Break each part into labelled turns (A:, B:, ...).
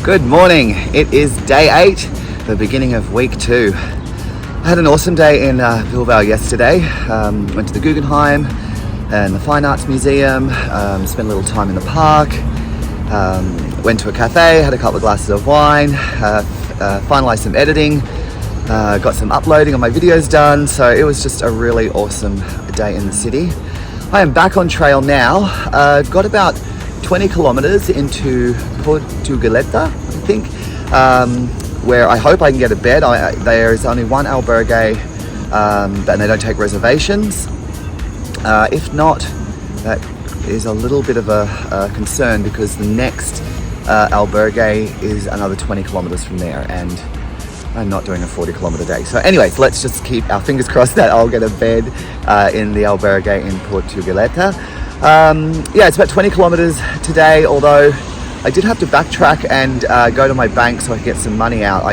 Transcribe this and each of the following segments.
A: Good morning. It is day 8, the beginning of week 2. I had an awesome day in Bilbao yesterday. Went to the Guggenheim and the Fine Arts Museum, spent a little time in the park, went to a cafe, had a couple of glasses of wine, finalized some editing, got some uploading of my videos done, so it was just a really awesome day in the city. I am back on trail now. I've got about 20 kilometers into Portugalete, I think, where I hope I can get a bed. There is only one albergue, and they don't take reservations. If not, that is a little bit of a concern, because the next albergue is another 20 kilometers from there, and I'm not doing a 40 kilometer day. So anyways, let's just keep our fingers crossed that I'll get a bed in the albergue in Portugalete. Yeah, it's about 20 kilometers today, although I did have to backtrack and go to my bank so I could get some money out.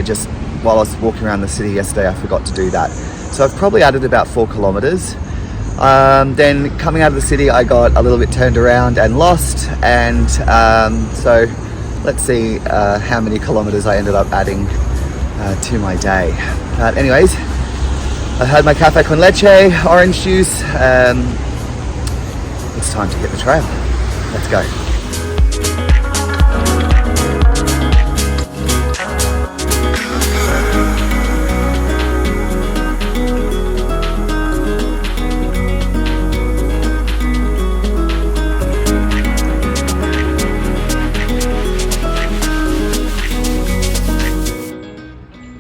A: While I was walking around the city yesterday, I forgot to do that. So I've probably added about 4 kilometers. Then coming out of the city, I got a little bit turned around and lost. And so let's see how many kilometers I ended up adding to my day. But anyways, I had my cafe con leche, orange juice. It's time to hit the trail. Let's go.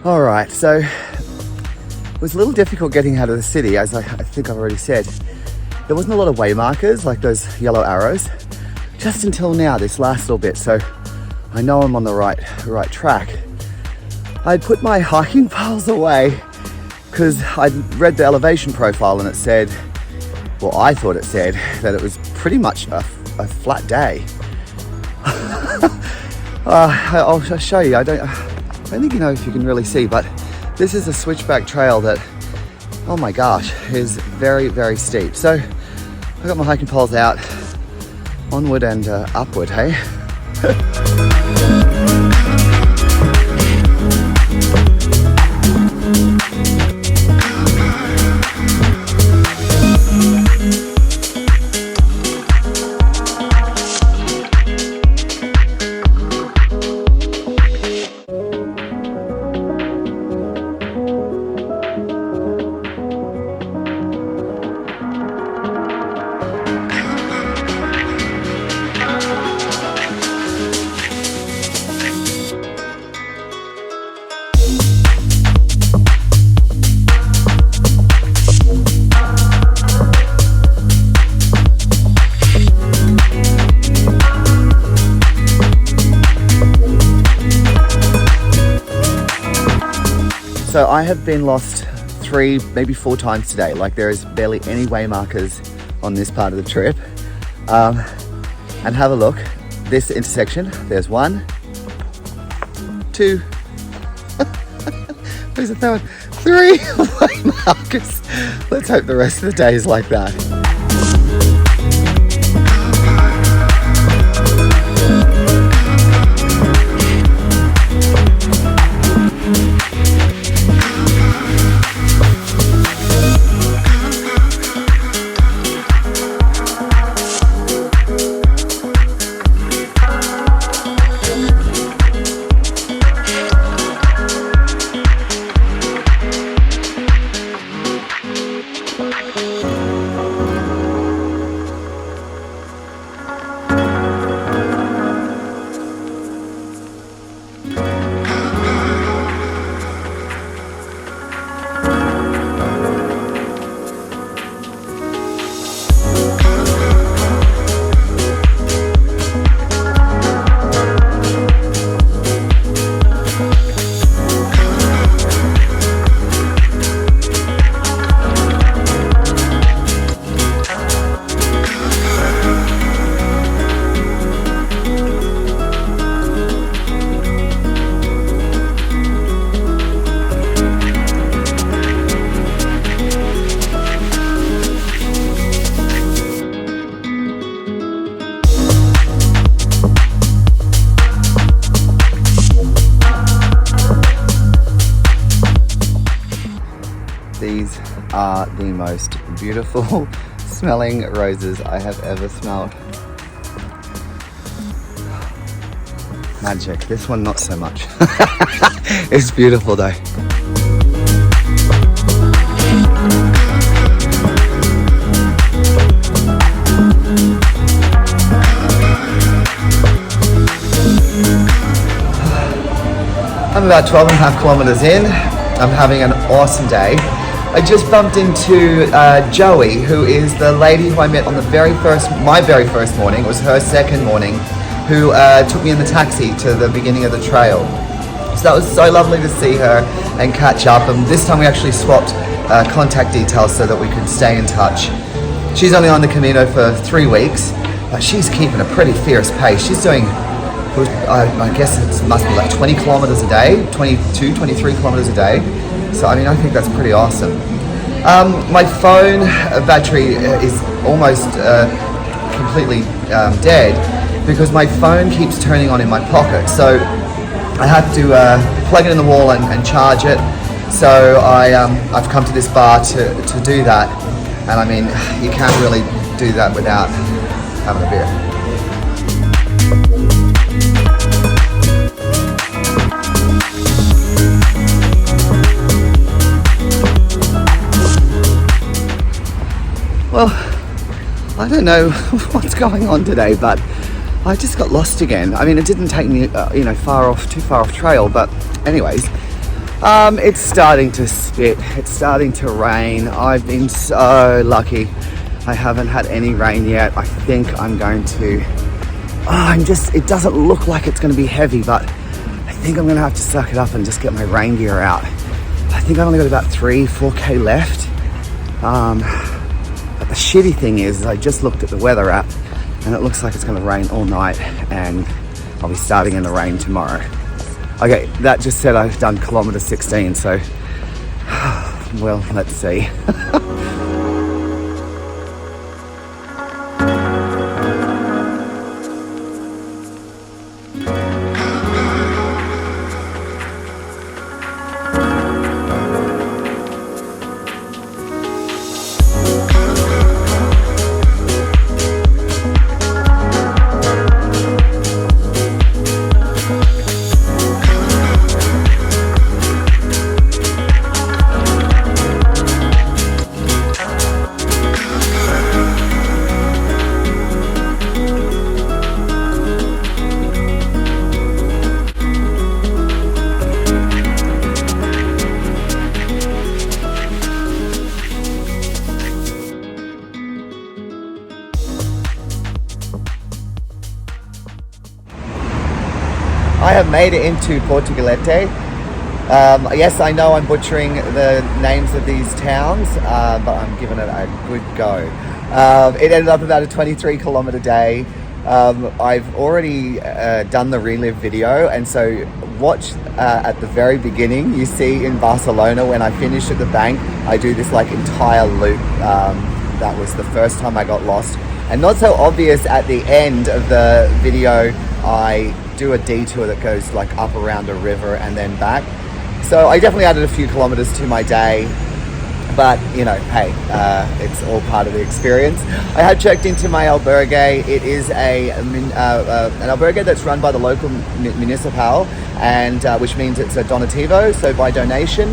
A: All right, so it was a little difficult getting out of the city, as I think I've already said. There wasn't a lot of way markers, like those yellow arrows, just until now, this last little bit, so I know I'm on the right track. I'd put my hiking poles away because I'd read the elevation profile and it said, well, I thought it said that it was pretty much a flat day. I'll show you. I don't think you know if you can really see, but this is a switchback trail that, oh my gosh, is very, very steep. So I got my hiking poles out, onward and upward, hey? So I have been lost 3, maybe 4 times today. Like, there is barely any way markers on this part of the trip. And have a look, this intersection, there's 1, 2, where's the third one? 3 way markers. Let's hope the rest of the day is like that. are the most beautiful smelling roses I have ever smelled. Magic. This one not so much. It's beautiful though. I'm about 12.5 kilometers in. I'm having an awesome day. I just bumped into Joey, who is the lady who I met on my very first morning. It was her second morning, who took me in the taxi to the beginning of the trail. So that was so lovely to see her and catch up. And this time we actually swapped contact details so that we could stay in touch. She's only on the Camino for 3 weeks, but she's keeping a pretty fierce pace. She's doing, I guess it must be like 20 kilometers a day, 22, 23 kilometers a day. So I mean, I think that's pretty awesome. My phone battery is almost completely dead because my phone keeps turning on in my pocket. So I have to plug it in the wall and charge it. So I've come to this bar to do that. And I mean, you can't really do that without having a beer. Well, I don't know what's going on today, but I just got lost again. I mean, it didn't take me, too far off trail, but anyways, it's starting to spit. It's starting to rain. I've been so lucky. I haven't had any rain yet. I think I'm going to, it doesn't look like it's going to be heavy, but I think I'm going to have to suck it up and just get my rain gear out. I think I've only got about 3-4K left. But the shitty thing is I just looked at the weather app and it looks like it's going to rain all night and I'll be starting in the rain tomorrow. Okay, that just said I've done kilometer 16, so well, let's see. I have made it into Portugalete. Yes, I know I'm butchering the names of these towns, but I'm giving it a good go. It ended up about a 23 kilometer day. I've already done the relive video, and so watch at the very beginning. You see in Barcelona when I finish at the bank, I do this like entire loop. That was the first time I got lost. And not so obvious at the end of the video, I do a detour that goes like up around a river and then back. So I definitely added a few kilometers to my day, but you know, hey, it's all part of the experience. I have checked into my albergue. It is an albergue that's run by the local municipal, and which means it's a donativo, so by donation.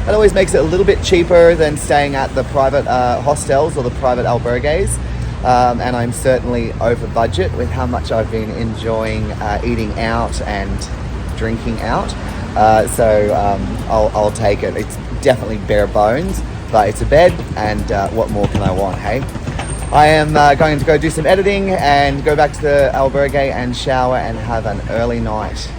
A: That always makes it a little bit cheaper than staying at the private hostels or the private albergues. And I'm certainly over budget with how much I've been enjoying eating out and drinking out. So I'll take it. It's definitely bare bones, but it's a bed, and what more can I want, hey? I am going to go do some editing and go back to the albergue and shower and have an early night.